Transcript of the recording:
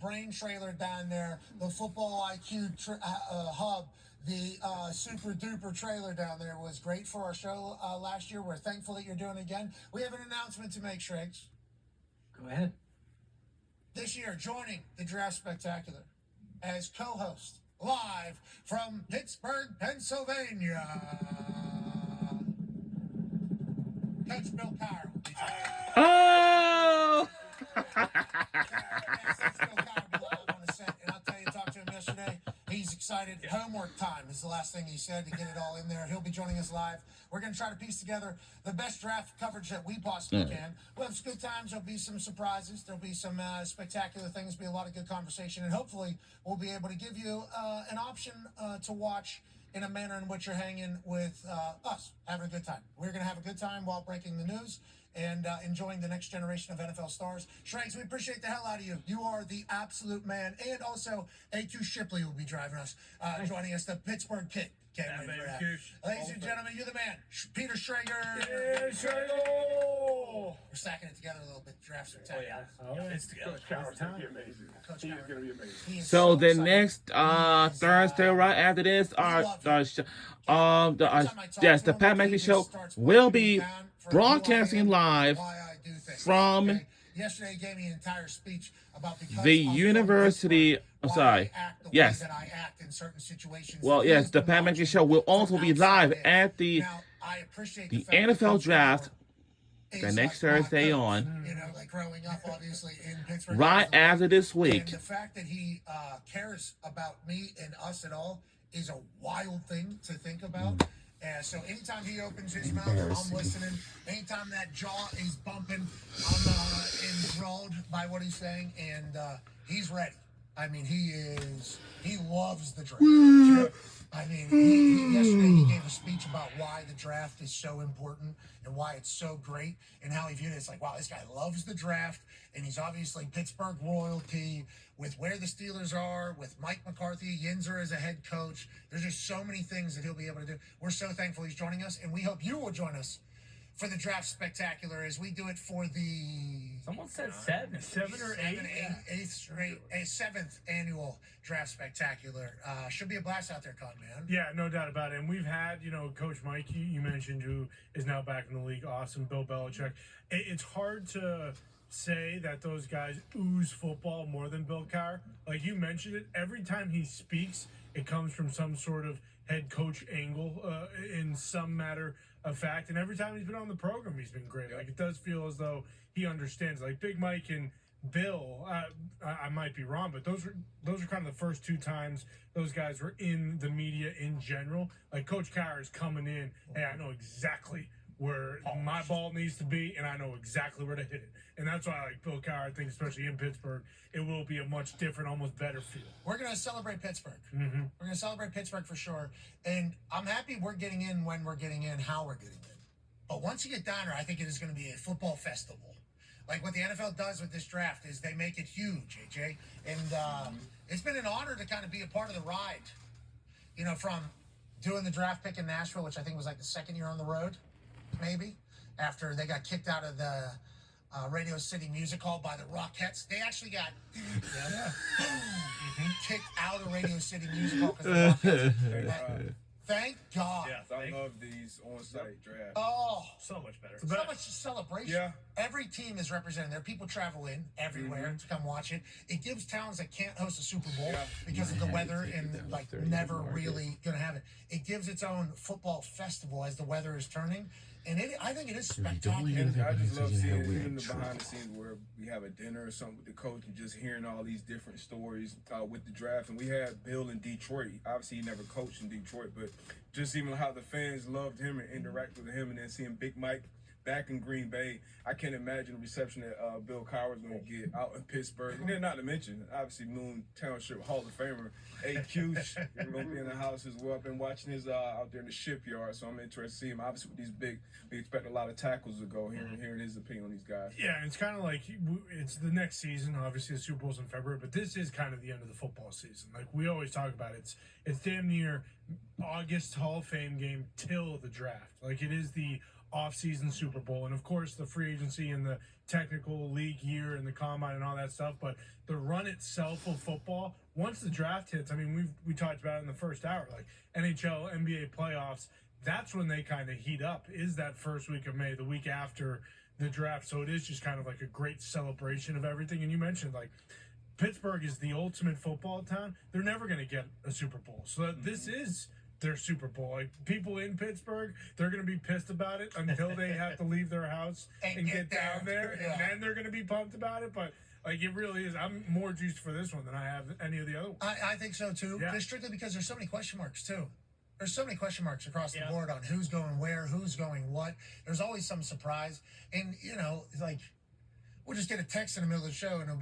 brain trailer down there, the football IQ hub, the super duper trailer down there was great for our show last year. We're thankful that you're doing it again. We have an announcement to make, Shregs. Go ahead. This year, joining the Draft Spectacular as co-host live from Pittsburgh, Pennsylvania, Coach Bill Cowher. Oh! Talked to him yesterday. He's excited. Homework time is the last thing he said to get it all in there. He'll be joining us live. We're going to try to piece together the best draft coverage that we possibly can. We'll have some good times. There'll be some surprises. There'll be some spectacular things. Be a lot of good conversation. And hopefully we'll be able to give you an option to watch in a manner in which you're hanging with us, having a good time. We're going to have a good time while breaking the news and enjoying the next generation of NFL stars. Shregs, we appreciate the hell out of you. You are the absolute man. And also, AQ Shipley will be driving us, joining us, the Pittsburgh Kid. Can't wait for that. Ladies and gentlemen, you're the man. Peter Schrager. Yeah, Schrager. We're stacking it together a little bit. Draft spectacular. It's together. Coach Cowher's going to be amazing. Coach He's Cowher. going to be amazing. So the next Thursday, right after this, the Pat McAfee show will be broadcasting live from yesterday gave me an entire speech about the University. I'm sorry. Yes. Well, yes, the Pat McAfee show will also be live at the NFL draft the next Thursday on. You know, like growing up, obviously in Pittsburgh, right after this week. And the fact that he cares about me and us at all is a wild thing to think about. So anytime he opens his mouth, I'm listening. Anytime that jaw is bumping, I'm enthralled by what he's saying, and he's ready. I mean, he loves the draft. I mean, yesterday he gave a speech about why the draft is so important and why it's so great and how he viewed it. It's like, wow, this guy loves the draft, and he's obviously Pittsburgh royalty with where the Steelers are, with Mike McCarthy, Yinzer as a head coach. There's just so many things that he'll be able to do. We're so thankful he's joining us, and we hope you will join us for the Draft Spectacular as we do it for the... Someone said seven. Seven or eight? Seventh annual Draft Spectacular. Should be a blast out there, Con, man. Yeah, no doubt about it. And we've had, Coach Mike, you mentioned, who is now back in the league. Awesome. Bill Belichick. It's hard to say that those guys ooze football more than Bill Cowher. Like you mentioned it, every time he speaks, it comes from some sort of head coach angle in some matter of fact. And every time he's been on the program, he's been great. Like, it does feel as though he understands. Like Big Mike and Bill, I might be wrong, but those are kind of the first two times those guys were in the media in general. Like Coach Cowher is coming in, hey, I know exactly where my ball needs to be, and I know exactly where to hit it. And that's why I like Bill Cowher. I think, especially in Pittsburgh, it will be a much different, almost better feel. We're going to celebrate Pittsburgh. Mm-hmm. We're going to celebrate Pittsburgh for sure. And I'm happy we're getting in when we're getting in, how we're getting in. But once you get down there, I think it is going to be a football festival. Like what the NFL does with this draft is they make it huge, AJ. And it's been an honor to kind of be a part of the ride. From doing the draft pick in Nashville, which I think was like the second year on the road, maybe, after they got kicked out of the Radio City Music Hall by the Rockettes. They actually got kicked out of Radio City Music Hall because of the Rockettes. Thank God. Yeah, I love these on-site drafts. Oh, So much better. so much celebration. Yeah. Every team is represented there. People travel in everywhere to come watch it. It gives towns that can't host a Super Bowl because of the weather and never really gonna have it. It gives its own football festival as the weather is turning. And I think it is spectacular. And I just love seeing even the behind the scenes where we have a dinner or something with the coach and just hearing all these different stories with the draft. And we had Bill in Detroit. Obviously, he never coached in Detroit, but just even how the fans loved him and interacted with him, and then seeing Big Mike back in Green Bay. I can't imagine the reception that Bill Cowher is going to get out in Pittsburgh. And then not to mention, obviously, Moon Township Hall of Famer, AQ, we're going to be in the house as well. I've been watching his out there in the shipyard, so I'm interested to see him. Obviously, with these big, we expect a lot of tackles to go, hearing his opinion on these guys. Yeah, it's kind of like it's the next season. Obviously, the Super Bowl's in February, but this is kind of the end of the football season. Like we always talk about, it's damn near August Hall of Fame game till the draft. Like it is the off-season Super Bowl, and of course the free agency and the technical league year and the combine and all that stuff. But the run itself of football, once the draft hits, I mean, we talked about it in the first hour, like NHL, NBA playoffs. That's when they kind of heat up. Is that first week of May, the week after the draft? So it is just kind of like a great celebration of everything. And you mentioned like Pittsburgh is the ultimate football town. They're never going to get a Super Bowl, so this is their Super Bowl. Like, people in Pittsburgh, they're going to be pissed about it until they have to leave their house and get down there, Yeah. and then they're going to be pumped about it. But like, it really is. I'm more juiced for this one than I have any of the other ones. I think so too. Yeah. Just strictly because there's so many question marks too. There's so many question marks across the board on who's going where, who's going what. There's always some surprise, and like we'll just get a text in the middle of the show and it'll be